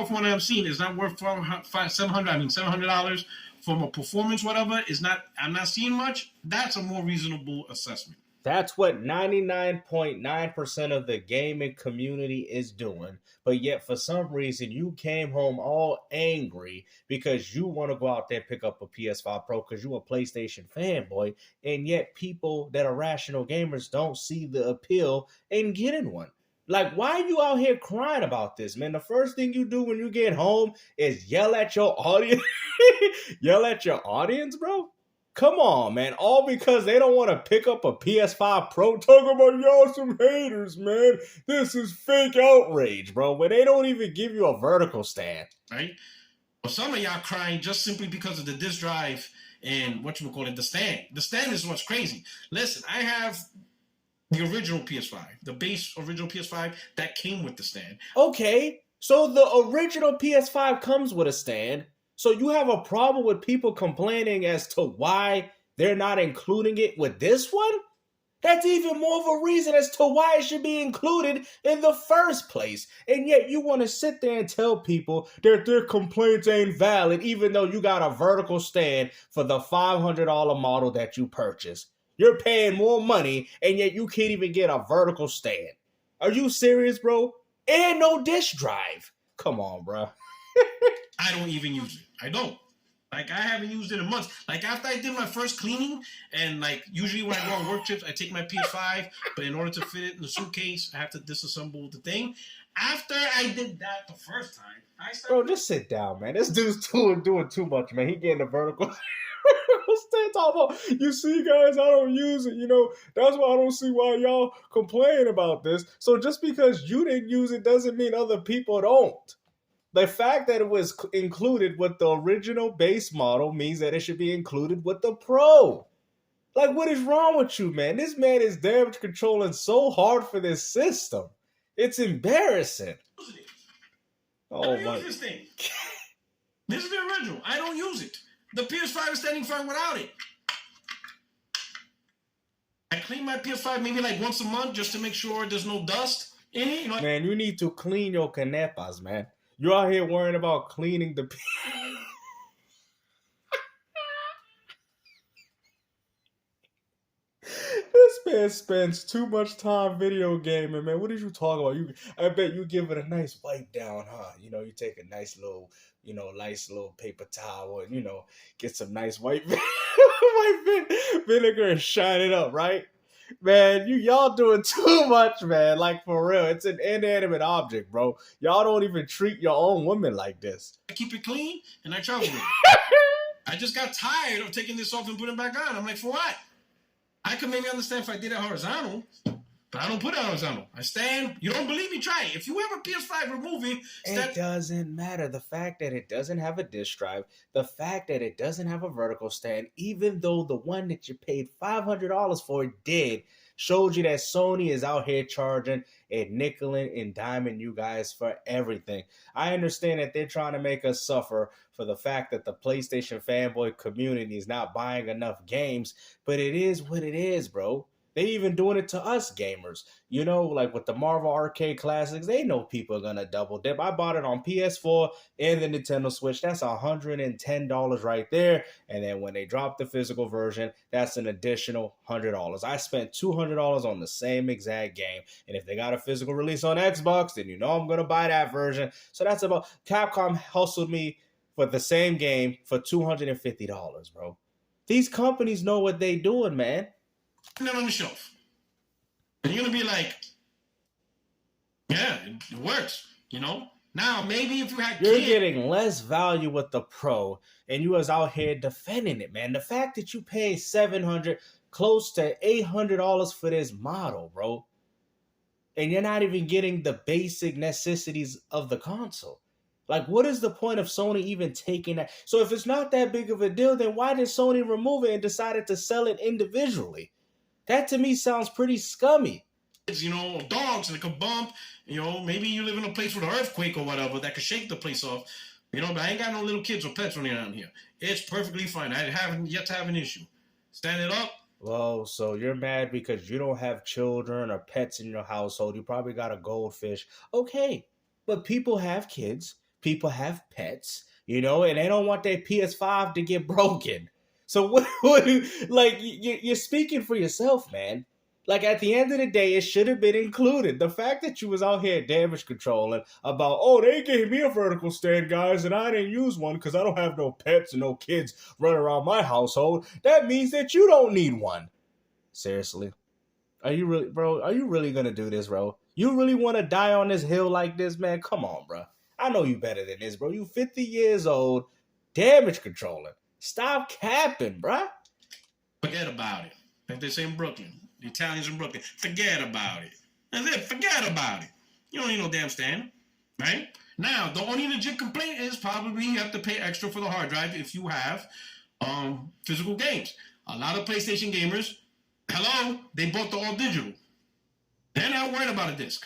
from what I've seen, is not worth $700 from a performance, whatever. Is not. I'm not seeing much. That's a more reasonable assessment. That's what 99.9% of the gaming community is doing. But yet, for some reason, you came home all angry because you want to go out there and pick up a PS5 Pro because you're a PlayStation fanboy. And yet, people that are rational gamers don't see the appeal in getting one. Like, why are you out here crying about this, man? The first thing you do when you get home is yell at your audience. Yell at your audience, bro? Come on, man. All because they don't want to pick up a PS5 Pro. Talk about y'all some haters, man. This is fake outrage, bro. When they don't even give you a vertical stand. Right? Well, some of y'all crying just simply because of the disk drive and the stand. The stand is what's crazy. Listen, I have the original PS5, the base original PS5 that came with the stand. Okay, so the original PS5 comes with a stand. So you have a problem with people complaining as to why they're not including it with this one? That's even more of a reason as to why it should be included in the first place. And yet you want to sit there and tell people that their complaints ain't valid, even though you got a vertical stand for the $500 model that you purchased. You're paying more money, and yet you can't even get a vertical stand. Are you serious, bro? And no disk drive. Come on, bro. I don't even use it. I don't. Like, I haven't used it in months. Like, after I did my first cleaning, and, like, usually when I go on work trips, I take my PS5, but in order to fit it in the suitcase, I have to disassemble the thing. After I did that the first time, I started... Bro, just sit down, man. This dude's doing too much, man. He getting a vertical... Stay talking about, you see, guys, I don't use it. You know, that's why I don't see why y'all complain about this. So just because you didn't use it doesn't mean other people don't. The fact that it was included with the original base model means that it should be included with the Pro. Like, what is wrong with you, man? This man is damage controlling so hard for this system. It's embarrassing. Oh, my. This thing. This is the original. I don't use it. The PS5 is standing firm without it. I clean my PS5 maybe like once a month just to make sure there's no dust in it. You know? Man, you need to clean your canepas, man. You're out here worrying about cleaning the... This man spends too much time video gaming, man. What did you talk about? I bet you give it a nice wipe down, huh? You know, you take a nice little, nice little paper towel and, get some nice white vinegar and shine it up, right? Man, y'all doing too much, man. Like, for real. It's an inanimate object, bro. Y'all don't even treat your own women like this. I keep it clean and I travel with it. I just got tired of taking this off and putting it back on. I'm like, for what? I could maybe understand if I did it horizontal, but I don't put it horizontal. I stand. You don't believe me? Try it. If you have a PS5, remove it. It doesn't matter. The fact that it doesn't have a disk drive, the fact that it doesn't have a vertical stand, even though the one that you paid $500 for did, showed you that Sony is out here charging and nickeling and diming you guys for everything. I understand that they're trying to make us suffer for the fact that the PlayStation fanboy community is not buying enough games, but it is what it is, bro. They even doing it to us gamers. Like with the Marvel Arcade Classics, they know people are going to double dip. I bought it on PS4 and the Nintendo Switch. That's $110 right there. And then when they drop the physical version, that's an additional $100. I spent $200 on the same exact game. And if they got a physical release on Xbox, then I'm going to buy that version. So that's about... Capcom hustled me for the same game for $250, bro. These companies know what they doing, man. That on the shelf. And you're going to be like, yeah, it works, Now, maybe if you had You're getting less value with the Pro, and you was out here defending it, man. The fact that you paid $700, close to $800 for this model, bro, and you're not even getting the basic necessities of the console. Like, what is the point of Sony even taking that? So if it's not that big of a deal, then why did Sony remove it and decided to sell it individually? That to me sounds pretty scummy. Dogs that could bump, maybe you live in a place with an earthquake or whatever that could shake the place off. But I ain't got no little kids or pets running around here. It's perfectly fine. I haven't yet to have an issue. Stand it up. Well, so you're mad because you don't have children or pets in your household. You probably got a goldfish. Okay, but people have kids. people have pets, you know, and they don't want their PS5 to get broken. So like you're speaking for yourself, man. Like at the end of the day, it should have been included. The fact that you was out here damage controlling about, oh, they gave me a vertical stand, guys, and I didn't use one because I don't have no pets and no kids running around my household. That means that you don't need one. Seriously. Are you really, bro? Are you really gonna do this, bro? You really want to die on this hill like this, man? Come on, bro. I know you better than this, bro. You 50 years old, damage controlling. Stop capping, bro. Forget about it. Like they say in Brooklyn. The Italians in Brooklyn. Forget about it. That's it. Forget about it. You don't need no damn stand. Right? Now, the only legit complaint is probably you have to pay extra for the hard drive if you have physical games. A lot of PlayStation gamers, hello, they bought the all digital. They're not worried about a disc.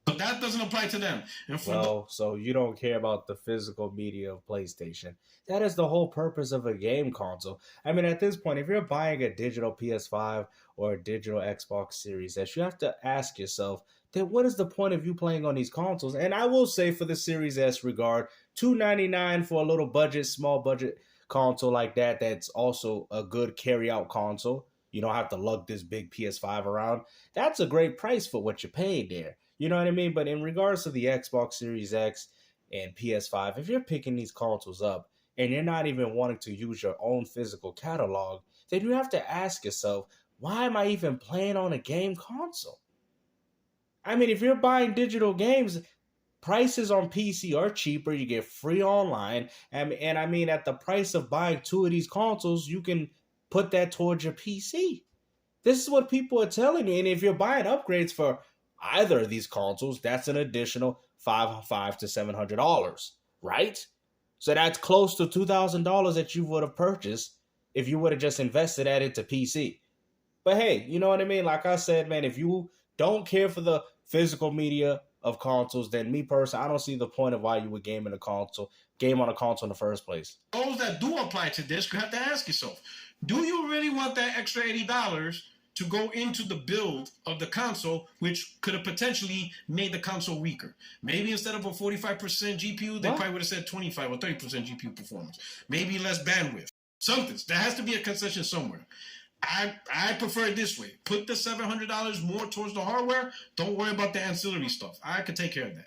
But that doesn't apply to them. And so you don't care about the physical media of PlayStation. That is the whole purpose of a game console. I mean, at this point, if you're buying a digital PS5 or a digital Xbox Series S, you have to ask yourself, then what is the point of you playing on these consoles? And I will say for the Series S regard, $299 for a little budget, small budget console like that, that's also a good carry-out console. You don't have to lug this big PS5 around. That's a great price for what you paid there. You know what I mean? But in regards to the Xbox Series X and PS5, if you're picking these consoles up and you're not even wanting to use your own physical catalog, then you have to ask yourself, why am I even playing on a game console? I mean, if you're buying digital games, prices on PC are cheaper. You get free online. And I mean, at the price of buying two of these consoles, you can put that towards your PC. This is what people are telling you. And if you're buying upgrades for either of these consoles, that's an additional $500 to $700, right? So that's close to $2,000 that you would have purchased if you would have just invested that into PC. But hey, you know what I mean? Like I said, man, if you don't care for the physical media of consoles, then me personally, I don't see the point of why you would game on a console in the first place. Those that do apply to this, you have to ask yourself, do you really want that extra $80 to go into the build of the console, which could have potentially made the console weaker? Maybe instead of a 45% GPU, they probably would have said 25 or 30% GPU performance. Maybe less bandwidth. Something. There has to be a concession somewhere. I prefer it this way. Put the $700 more towards the hardware. Don't worry about the ancillary stuff. I could take care of that.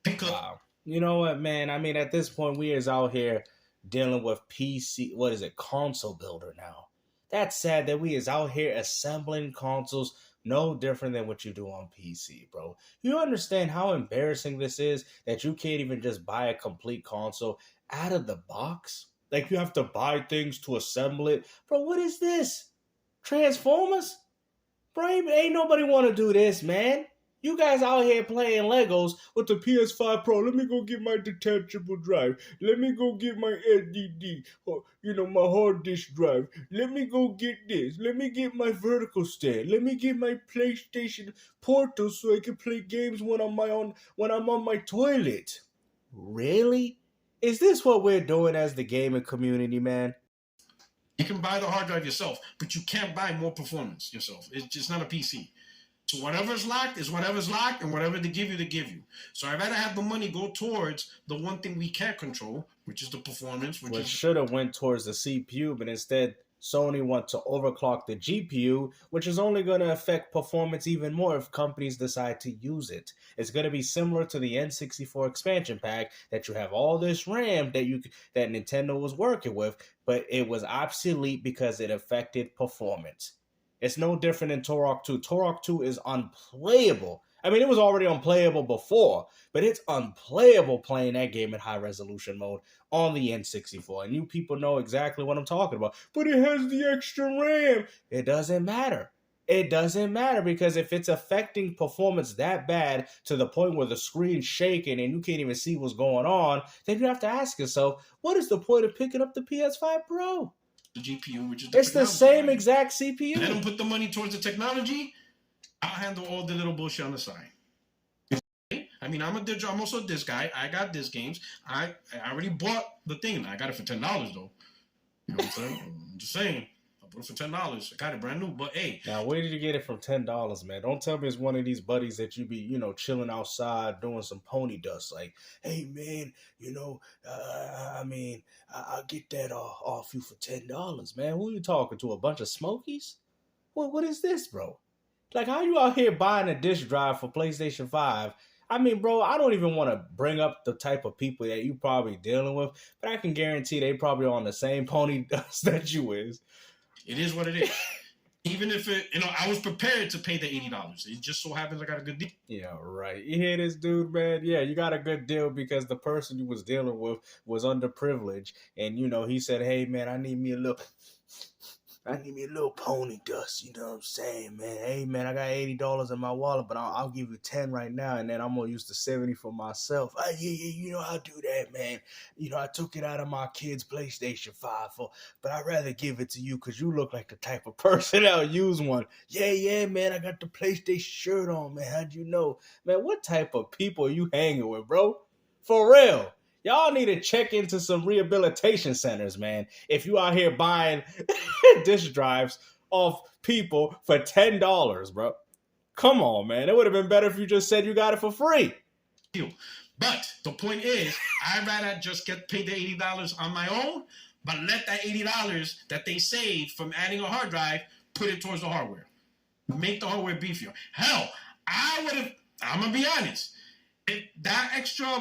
Because wow. You know what, man? I mean, at this point, we is out here dealing with PC, console builder now. That's sad that we is out here assembling consoles no different than what you do on PC, bro. You understand how embarrassing this is that you can't even just buy a complete console out of the box? Like, you have to buy things to assemble it. Bro, what is this? Transformers? Bro, ain't nobody want to do this, man. You guys out here playing Legos with the PS5 Pro. Let me go get my detachable drive. Let me go get my SDD, or, my hard disk drive. Let me go get this. Let me get my vertical stand. Let me get my PlayStation Puerto so I can play games when I'm on my toilet. Really? Is this what we're doing as the gaming community, man? You can buy the hard drive yourself, but you can't buy more performance yourself. It's just not a PC. So whatever's locked is whatever's locked, and whatever they give you, they give you. So I'd rather have the money go towards the one thing we can't control, which is the performance. Which should have went towards the CPU, but instead Sony want to overclock the GPU, which is only going to affect performance even more if companies decide to use it. It's going to be similar to the N64 expansion pack, that you have all this RAM that Nintendo was working with, but it was obsolete because it affected performance. It's no different than Turok 2. Turok 2 is unplayable. I mean, it was already unplayable before, but it's unplayable playing that game in high resolution mode on the N64. And you people know exactly what I'm talking about. But it has the extra RAM. It doesn't matter. It doesn't matter, because if it's affecting performance that bad to the point where the screen's shaking and you can't even see what's going on, then you have to ask yourself, what is the point of picking up the PS5 Pro? The GPU, which is it's the same exact CPU. Let them put the money towards the technology. I'll handle all the little bullshit on the side. I mean, I'm also this guy. I got this games. I already bought the thing. I got it for $10 though. You know what I'm saying? I'm just saying. bought it for $10. I got it brand new. But hey, Now, where did you get it from $10, man? Don't tell me it's one of these buddies that you be, chilling outside doing some pony dust. Like, hey, man, I'll get that off you for $10, man. Who you talking to? A bunch of smokies? What is this, bro? Like, how you out here buying a disk drive for PlayStation 5? I mean, bro, I don't even want to bring up the type of people that you probably dealing with, but I can guarantee they probably on the same pony dust that you is. It is what it is. Even if I was prepared to pay the $80. It just so happens I got a good deal. Yeah, right. You hear this dude, man? Yeah, you got a good deal because the person you was dealing with was underprivileged. And, he said, hey, man, I need me a little pony dust. You know what I'm saying, man? Hey, man, I got $80 in my wallet, but I'll give you 10 right now, and then I'm going to use the 70 for myself. Yeah, I'll do that, man. I took it out of my kid's PlayStation 5, but I'd rather give it to you because you look like the type of person that'll use one. Yeah, man, I got the PlayStation shirt on, man. How'd you know? Man, what type of people are you hanging with, bro? For real. Y'all need to check into some rehabilitation centers, man. If you out here buying disk drives off people for $10, bro. Come on, man. It would have been better if you just said you got it for free. But the point is, I'd rather just get paid the $80 on my own, but let that $80 that they saved from adding a hard drive, put it towards the hardware. Make the hardware beefier. Hell, I'm going to be honest. If that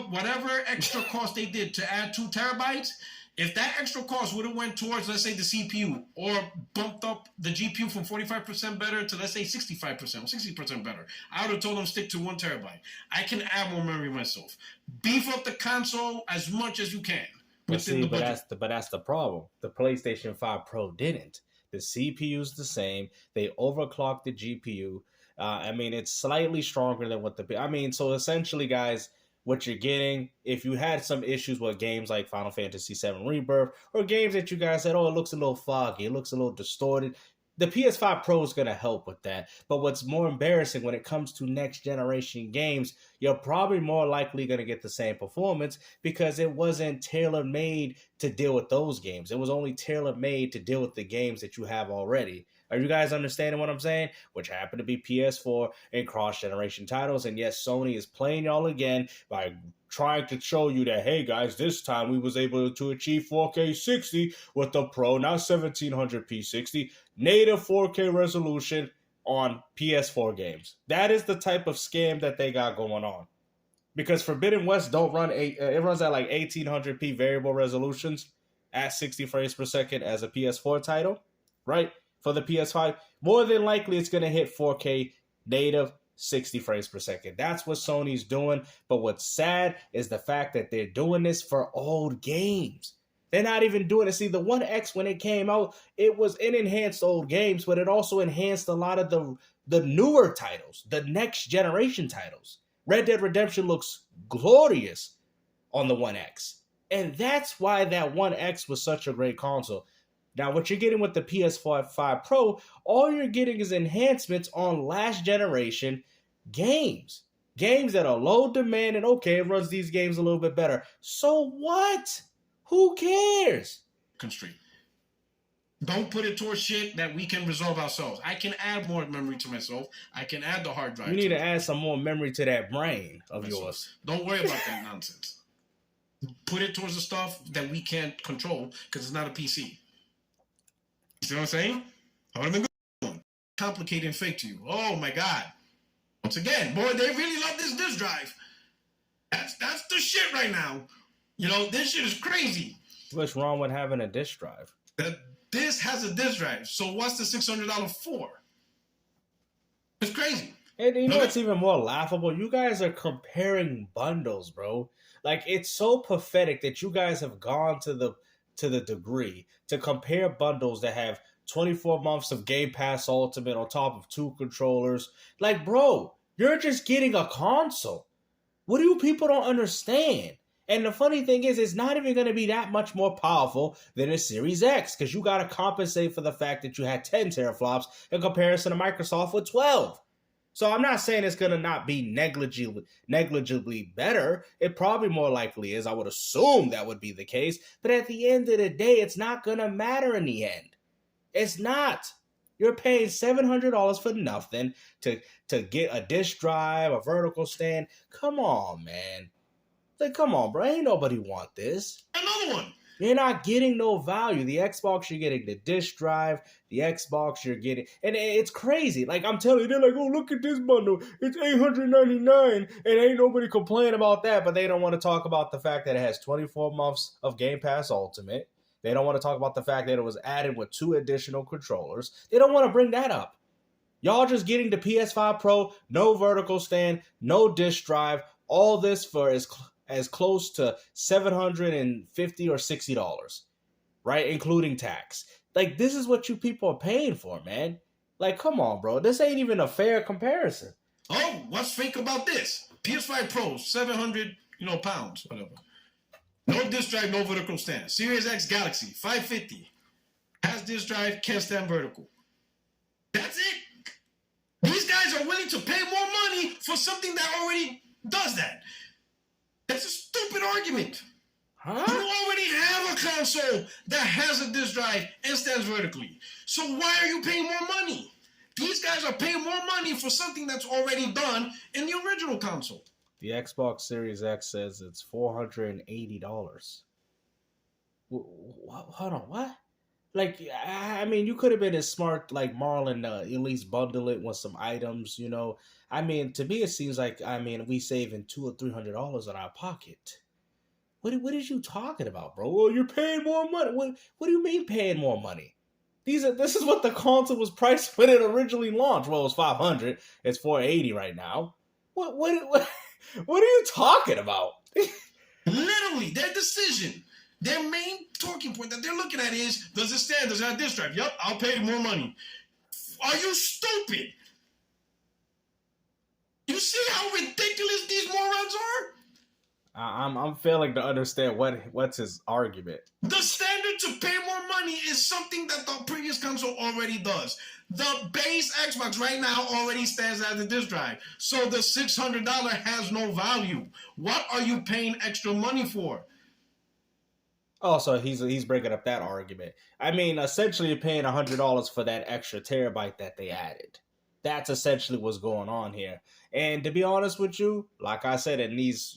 whatever extra cost they did to add 2 terabytes, if that extra cost would have went towards, let's say, the CPU or bumped up the GPU from 45% better to, let's say, 65% or 60% better, I would have told them stick to 1 terabyte. I can add more memory myself. Beef up the console as much as you can. But that's the problem. The PlayStation 5 Pro didn't. The CPU's the same. They overclocked the GPU. It's slightly stronger than so essentially, guys, what you're getting, if you had some issues with games like Final Fantasy VII Rebirth or games that you guys said, oh, it looks a little foggy, it looks a little distorted, the PS5 Pro is going to help with that. But what's more embarrassing when it comes to next generation games, you're probably more likely going to get the same performance because it wasn't tailor-made to deal with those games. It was only tailor-made to deal with the games that you have already. Are you guys understanding what I'm saying? Which happen to be PS4 and cross-generation titles. And yes, Sony is playing y'all again by trying to show you that, hey guys, this time we was able to achieve 4K 60 with the Pro, now 1700p 60, native 4K resolution on PS4 games. That is the type of scam that they got going on. Because Forbidden West don't run, it runs at like 1800p variable resolutions at 60 frames per second as a PS4 title, right? For the PS5, more than likely it's going to hit 4K native 60 frames per second. That's what Sony's doing. But what's sad is the fact that they're doing this for old games. They're not even doing it. See, the One X, when it came out, it enhanced old games, but it also enhanced a lot of the newer titles, the next generation titles. Red Dead Redemption looks glorious on the One X. And that's why that One X was such a great console. Now, what you're getting with the PS5 Pro, all you're getting is enhancements on last generation games. Games that are low demand and okay, it runs these games a little bit better. So what? Who cares? Constraint. Don't put it towards shit that we can resolve ourselves. I can add more memory to myself. I can add the hard drive. You need to add some more memory to that brain of yours. Don't worry about that nonsense. Put it towards the stuff that we can't control because it's not a PC. You see what I'm saying? I would have been good. Complicated and fake to you. Oh my God. Once again, boy, they really love this disk drive. That's the shit right now. This shit is crazy. What's wrong with having a disk drive? This has a disk drive. So what's the $600 for? It's crazy. And what's even more laughable? You guys are comparing bundles, bro. Like, it's so pathetic that you guys have gone to the degree to compare bundles that have 24 months of Game Pass Ultimate on top of 2 controllers. Like, bro, you're just getting a console. What do you people don't understand? And the funny thing is, it's not even going to be that much more powerful than a Series X because you got to compensate for the fact that you had 10 teraflops in comparison to Microsoft with 12. So I'm not saying it's going to not be negligibly better. It probably more likely is. I would assume that would be the case. But at the end of the day, it's not going to matter in the end. It's not. You're paying $700 for nothing to get a disk drive, a vertical stand. Come on, man. Like, come on, bro. Ain't nobody want this. Another one. You're not getting no value. The Xbox, you're getting the disk drive. The Xbox, you're getting... And it's crazy. Like, I'm telling you, they're like, oh, look at this bundle. It's $899. And ain't nobody complaining about that. But they don't want to talk about the fact that it has 24 months of Game Pass Ultimate. They don't want to talk about the fact that it was added with 2 additional controllers. They don't want to bring that up. Y'all just getting the PS5 Pro, no vertical stand, no disk drive. All this for as close to $750 or $60, right? Including tax. Like, this is what you people are paying for, man. Like, come on, bro. This ain't even a fair comparison. Oh, what's fake about this? PS5 Pro, 700, pounds, whatever. No disk drive, no vertical stand. Series X Galaxy, 550. Has disk drive, can't stand vertical. That's it. These guys are willing to pay more money for something that already does that. That's a stupid argument. Huh? You already have a console that has a disk drive and stands vertically. So why are you paying more money? These guys are paying more money for something that's already done in the original console. The Xbox Series X says it's $480. Hold on, what? Like, I mean, you could have been as smart like Marlon, at least bundle it with some items, I mean, to me, it seems like, we saving $200 or $300 in our pocket. What is you talking about, bro? Well, you're paying more money. What do you mean paying more money? This is what the console was priced when it originally launched. Well, it was $500. It's $480 right now. What are you talking about? Literally, their decision, their main talking point that they're looking at is, does it stand? Does it have disk drive? Yup, I'll pay more money. Are you stupid? You see how ridiculous these morons are? I'm failing to understand what's his argument. The standard to pay more money is something that the previous console already does. The base Xbox right now already stands as a disk drive. So the $600 has no value. What are you paying extra money for? Oh, so he's bringing up that argument. I mean, essentially you're paying $100 for that extra terabyte that they added. That's essentially what's going on here. And to be honest with you, like I said, and these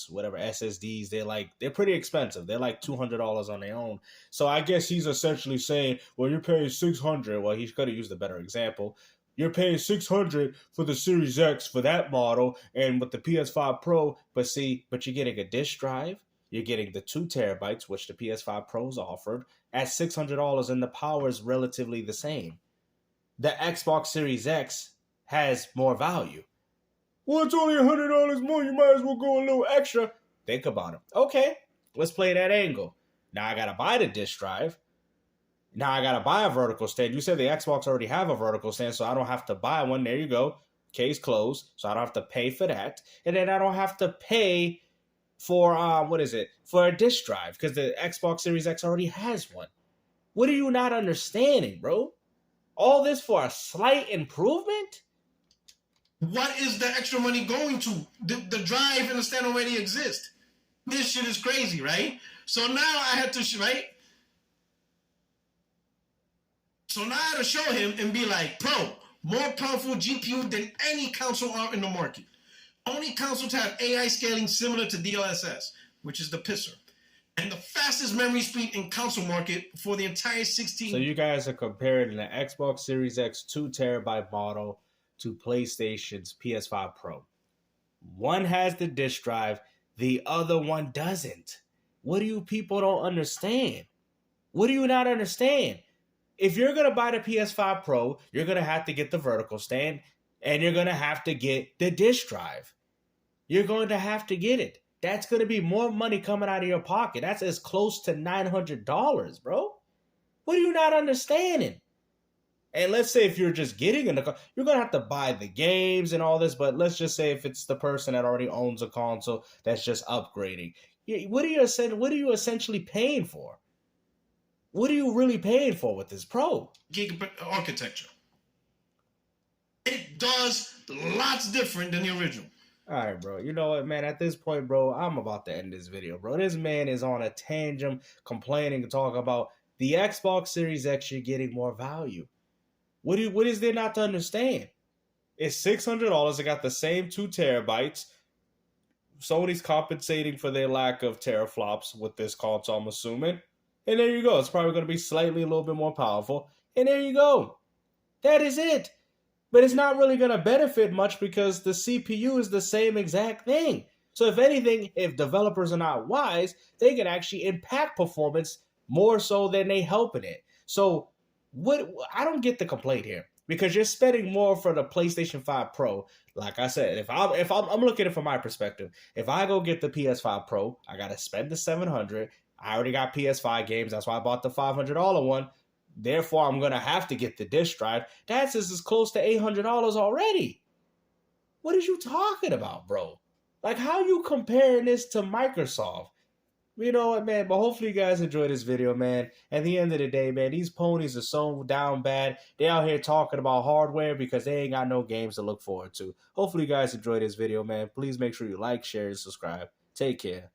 whatever SSDs, they're pretty expensive. They're like $200 on their own. So I guess he's essentially saying, well, you're paying $600. Well, he could have used a better example. You're paying $600 for the Series X for that model, and with the PS5 Pro, but you're getting a disk drive. You're getting the 2 terabytes, which the PS5 Pros offered, at $600, and the power is relatively the same. The Xbox Series X has more value. Well, it's only $100 more. You might as well go a little extra. Think about it. Okay, let's play that angle. Now I got to buy the disk drive. Now I got to buy a vertical stand. You said the Xbox already have a vertical stand, so I don't have to buy one. There you go. Case closed. So I don't have to pay for that. And then I don't have to pay for, for a disk drive, because the Xbox Series X already has one. What are you not understanding, bro? All this for a slight improvement? What is the extra money going to? The drive and the stand already exist. This shit is crazy, right? So now I had to, right? So now I had to show him and be like, Pro, more powerful GPU than any console out in the market. Only console to have AI scaling similar to DLSS, which is the pisser. And the fastest memory speed in console market for the entire 16. So you guys are comparing the Xbox Series X 2 terabyte model to PlayStation's PS5 Pro. One has the disk drive, the other one doesn't. What do you people don't understand? What do you not understand? If you're going to buy the PS5 Pro, you're going to have to get the vertical stand, and you're going to have to get the disk drive. You're going to have to get it. That's going to be more money coming out of your pocket. That's as close to $900, bro. What are you not understanding? And let's say if you're just getting in the car, you're going to have to buy the games and all this, but let's just say if it's the person that already owns a console that's just upgrading. What are you essentially paying for? What are you really paying for with this Pro? Gigabit architecture. It does lots different than the original. All right, bro. You know what, man? At this point, bro, I'm about to end this video, bro. This man is on a tangent complaining and talking about The Xbox Series X, you're getting more value. What is there not to understand? It's $600. It got the same 2 terabytes. Sony's compensating for their lack of teraflops with this console, I'm assuming. And there you go. It's probably going to be slightly a little bit more powerful. And there you go. That is it. But it's not really going to benefit much because the CPU is the same exact thing. So if anything, if developers are not wise, they can actually impact performance more so than they help in it. So I don't get the complaint here because you're spending more for the PlayStation 5 Pro. Like I said, if I'm looking at it from my perspective, if I go get the PS5 Pro, I gotta spend the $700. I already got PS5 games. That's why I bought the $500 one. Therefore, I'm gonna have to get the disc drive. That's as close to $800 already. What are you talking about, bro? Like, how you comparing this to Microsoft? You know what, man? But hopefully you guys enjoyed this video, man. At the end of the day, man, these ponies are so down bad. They out here talking about hardware because they ain't got no games to look forward to. Hopefully you guys enjoyed this video, man. Please make sure you like, share, and subscribe. Take care.